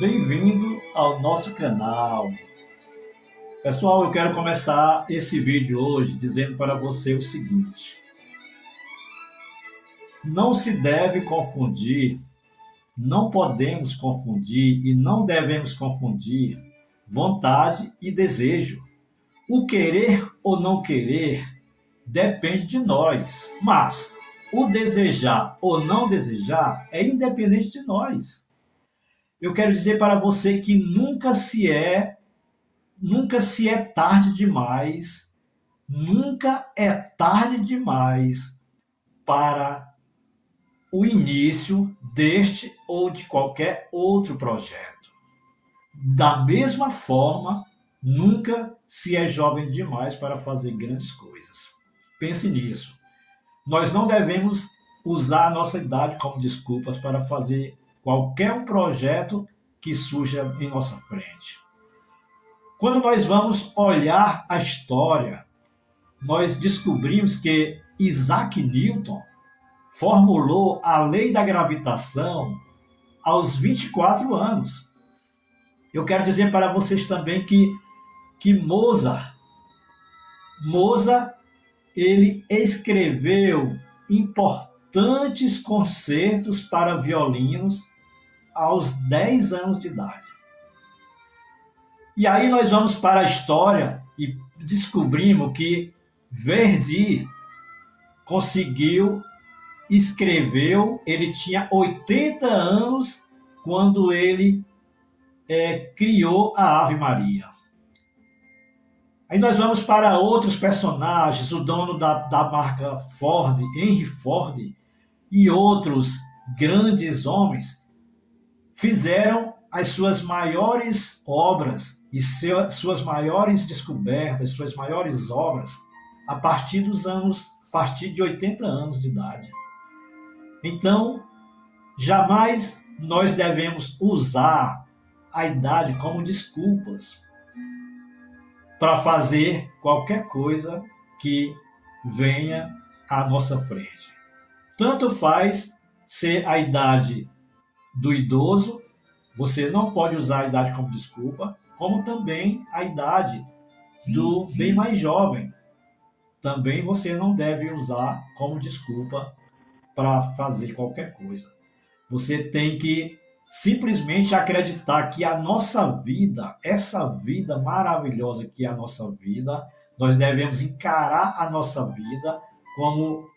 Bem-vindo ao nosso canal. Pessoal, eu quero começar esse vídeo hoje dizendo para você o seguinte: não se deve confundir, não podemos confundir e não devemos confundir vontade e desejo. O querer ou não querer depende de nós, mas o desejar ou não desejar é independente de nós. Eu quero dizer para você que nunca se é tarde demais, nunca é tarde demais para o início deste ou de qualquer outro projeto. Da mesma forma, nunca se é jovem demais para fazer grandes coisas. Pense nisso. Nós não devemos usar a nossa idade como desculpas para fazer qualquer um projeto que surja em nossa frente. Quando nós vamos olhar a história, nós descobrimos que Isaac Newton formulou a lei da gravitação aos 24 anos. Eu quero dizer para vocês também que Mozart, ele escreveu importantes concertos para violinos aos 10 anos de idade. E aí nós vamos para a história e descobrimos que Verdi escreveu, ele tinha 80 anos quando ele criou a Ave Maria. Aí nós vamos para outros personagens, o dono da marca Ford, Henry Ford, e outros grandes homens fizeram as suas maiores obras e suas maiores descobertas, suas maiores obras a partir de 80 anos de idade. Então, jamais nós devemos usar a idade como desculpas para fazer qualquer coisa que venha à nossa frente. Tanto faz ser a idade do idoso, você não pode usar a idade como desculpa, como também a idade do bem mais jovem. Também você não deve usar como desculpa para fazer qualquer coisa. Você tem que simplesmente acreditar que a nossa vida, essa vida maravilhosa que é a nossa vida, nós devemos encarar a nossa vida como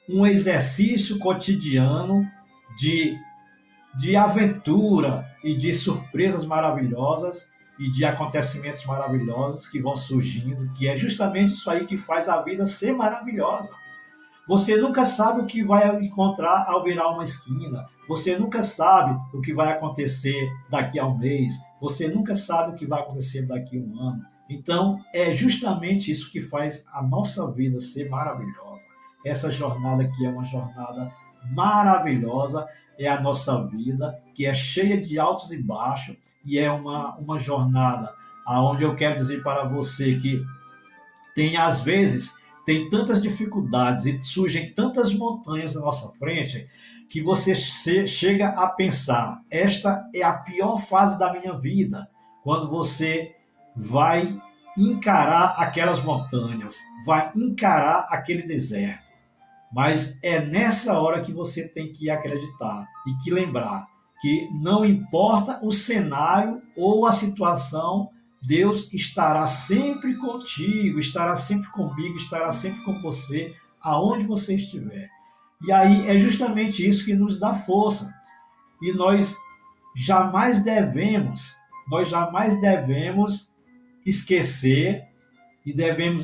um exercício cotidiano de aventura e de surpresas maravilhosas e de acontecimentos maravilhosos que vão surgindo, que é justamente isso aí que faz a vida ser maravilhosa. Você nunca sabe o que vai encontrar ao virar uma esquina. Você nunca sabe o que vai acontecer daqui a um mês. Você nunca sabe o que vai acontecer daqui a um ano. Então, é justamente isso que faz a nossa vida ser maravilhosa. Essa jornada aqui é uma jornada maravilhosa, é a nossa vida, que é cheia de altos e baixos, e é uma jornada onde eu quero dizer para você que às vezes, tem tantas dificuldades e surgem tantas montanhas na nossa frente que você chega a pensar: esta é a pior fase da minha vida, quando você vai encarar aquelas montanhas, vai encarar aquele deserto. Mas é nessa hora que você tem que acreditar e que lembrar que não importa o cenário ou a situação, Deus estará sempre contigo, estará sempre comigo, estará sempre com você, aonde você estiver. E aí é justamente isso que nos dá força. E nós jamais devemos esquecer e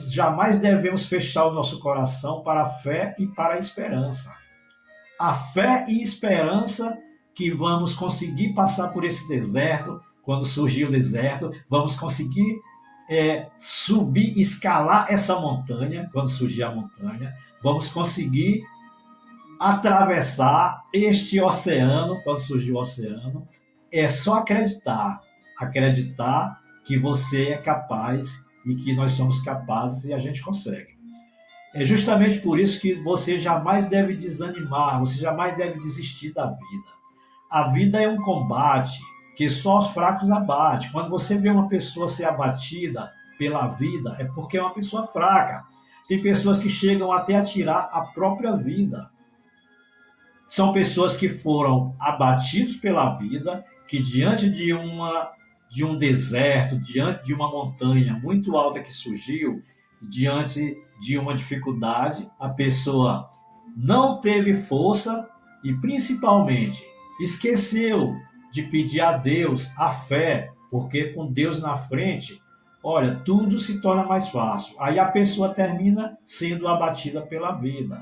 jamais devemos fechar o nosso coração para a fé e para a esperança. A fé e esperança que vamos conseguir passar por esse deserto. Quando surgir o deserto, vamos conseguir subir, escalar essa montanha, quando surgir a montanha, vamos conseguir atravessar este oceano, quando surgir o oceano. É só acreditar que você é capaz e que nós somos capazes e a gente consegue. É justamente por isso que você jamais deve desanimar, você jamais deve desistir da vida. a vida é um combate que só os fracos abate. Quando você vê uma pessoa ser abatida pela vida, é porque é uma pessoa fraca. Tem pessoas que chegam até a tirar a própria vida. São pessoas que foram abatidas pela vida, que diante de um deserto, diante de uma montanha muito alta que surgiu, diante de uma dificuldade, a pessoa não teve força e, principalmente, esqueceu de pedir a Deus a fé, porque com Deus na frente, olha, tudo se torna mais fácil. Aí a pessoa termina sendo abatida pela vida.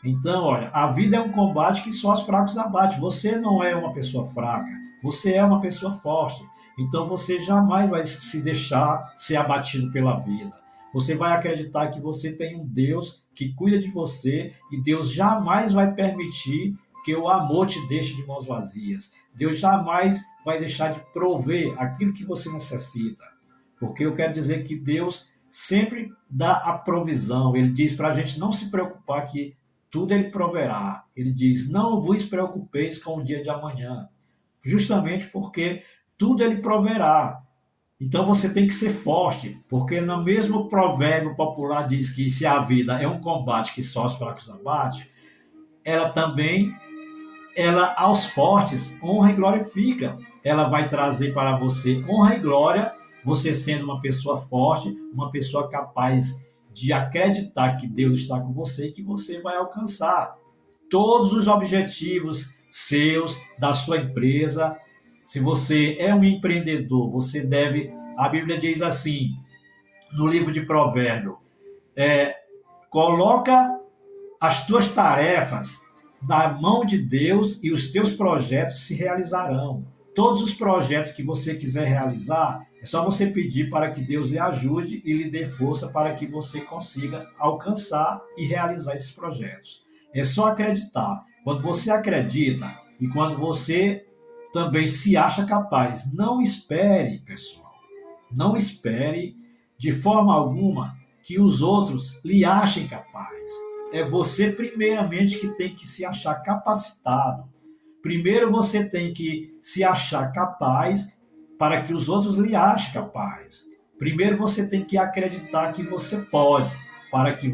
Então, olha, a vida é um combate que só os fracos abatem. Você não é uma pessoa fraca, você é uma pessoa forte. Então você jamais vai se deixar ser abatido pela vida. Você vai acreditar que você tem um Deus que cuida de você e Deus jamais vai permitir que o amor te deixe de mãos vazias. Deus jamais vai deixar de prover aquilo que você necessita. Porque eu quero dizer que Deus sempre dá a provisão. Ele diz para a gente não se preocupar que tudo ele proverá. Ele diz, não vos preocupeis com o dia de amanhã. Justamente porque tudo ele proverá. Então você tem que ser forte, porque no mesmo provérbio popular diz que se a vida é um combate que só os fracos abate, ela também, ela aos fortes honra e glorifica. Ela vai trazer para você honra e glória, você sendo uma pessoa forte, uma pessoa capaz de acreditar que Deus está com você e que você vai alcançar todos os objetivos seus, da sua empresa. Se você é um empreendedor, você deve, a Bíblia diz assim, no livro de Provérbios, coloca as tuas tarefas na mão de Deus e os teus projetos se realizarão. Todos os projetos que você quiser realizar, é só você pedir para que Deus lhe ajude e lhe dê força para que você consiga alcançar e realizar esses projetos. É só acreditar. Quando você acredita e quando você também se acha capaz, não espere, pessoal, não espere de forma alguma que os outros lhe achem capaz. É você primeiramente que tem que se achar capacitado. Primeiro você tem que se achar capaz para que os outros lhe achem capaz. Primeiro você tem que acreditar que você pode, para que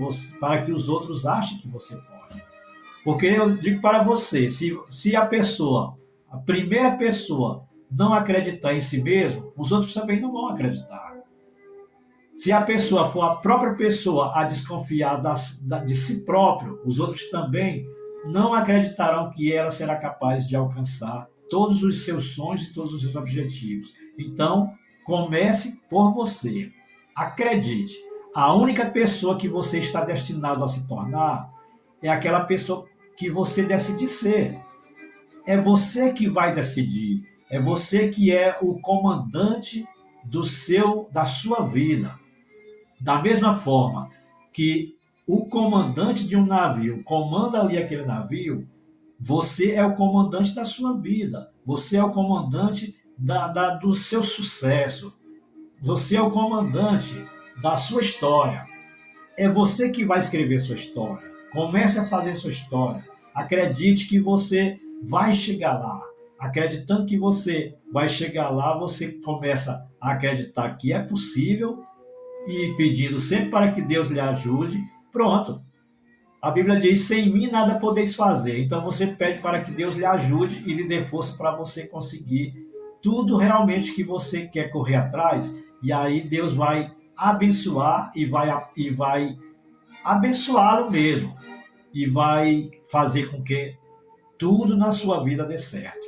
os outros achem que você pode. Porque eu digo para você, se a primeira pessoa não acreditar em si mesmo, os outros também não vão acreditar. Se a pessoa for a própria pessoa a desconfiar de si próprio, os outros também não acreditarão que ela será capaz de alcançar todos os seus sonhos e todos os seus objetivos. Então, comece por você. Acredite, a única pessoa que você está destinado a se tornar é aquela pessoa que você decide ser. É você que vai decidir. É você que é o comandante da sua vida. Da mesma forma que o comandante de um navio comanda ali aquele navio, você é o comandante da sua vida. Você é o comandante do seu sucesso. Você é o comandante da sua história. É você que vai escrever sua história. Comece a fazer sua história. Acredite que você vai chegar lá. Acreditando que você vai chegar lá, você começa a acreditar que é possível e pedindo sempre para que Deus lhe ajude. Pronto. A Bíblia diz, sem mim nada podeis fazer. Então você pede para que Deus lhe ajude e lhe dê força para você conseguir tudo realmente que você quer correr atrás. E aí Deus vai abençoar e vai abençoá-lo mesmo. E vai fazer com que tudo na sua vida dê certo.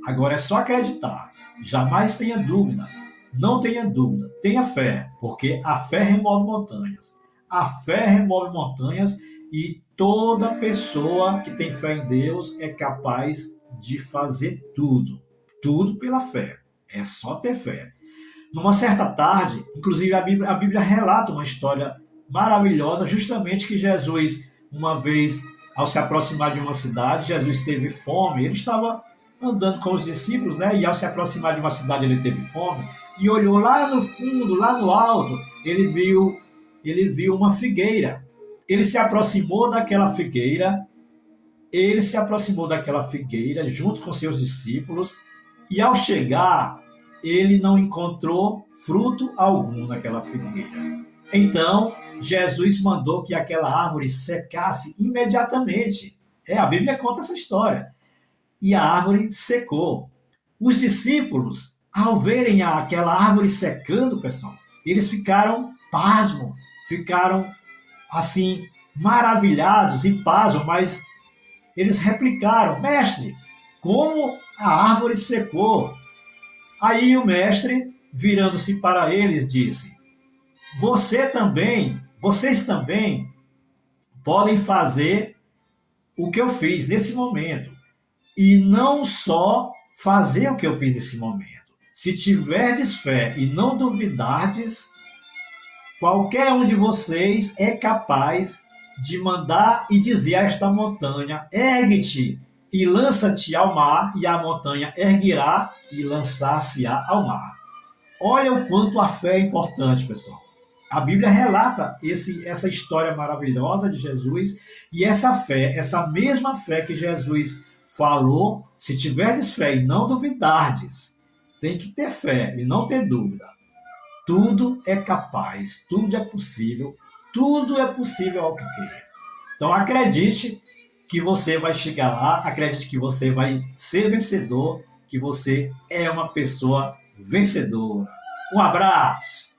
Agora é só acreditar. Jamais tenha dúvida. Não tenha dúvida. Tenha fé, porque a fé remove montanhas. A fé remove montanhas e toda pessoa que tem fé em Deus é capaz de fazer tudo. Tudo pela fé. É só ter fé. Numa certa tarde, inclusive a Bíblia relata uma história maravilhosa, justamente que Jesus, uma vez, ao se aproximar de uma cidade, Jesus teve fome. Ele estava andando com os discípulos, né? E ao se aproximar de uma cidade, ele teve fome. E olhou lá no fundo, lá no alto, ele viu uma figueira. Ele se aproximou daquela figueira ele se aproximou daquela figueira junto com seus discípulos e, ao chegar, ele não encontrou fruto algum naquela figueira. Então, Jesus mandou que aquela árvore secasse imediatamente. A Bíblia conta essa história. E a árvore secou. Os discípulos, ao verem aquela árvore secando, pessoal, eles ficaram pasmos, ficaram assim, maravilhados e pasmos, mas eles replicaram: mestre, como a árvore secou? Aí o mestre, virando-se para eles, disse: vocês também podem fazer o que eu fiz nesse momento. E não só fazer o que eu fiz nesse momento. Se tiverdes fé e não duvidardes, qualquer um de vocês é capaz de mandar e dizer a esta montanha: ergue-te e lança-te ao mar, e a montanha erguerá e lançar-se-á ao mar. Olha o quanto a fé é importante, pessoal. A Bíblia relata essa história maravilhosa de Jesus, e essa fé, essa mesma fé que Jesus falou: se tiverdes fé e não duvidardes, tem que ter fé e não ter dúvida. Tudo é capaz, tudo é possível ao que crer. Então acredite que você vai chegar lá, acredite que você vai ser vencedor, que você é uma pessoa vencedora. Um abraço!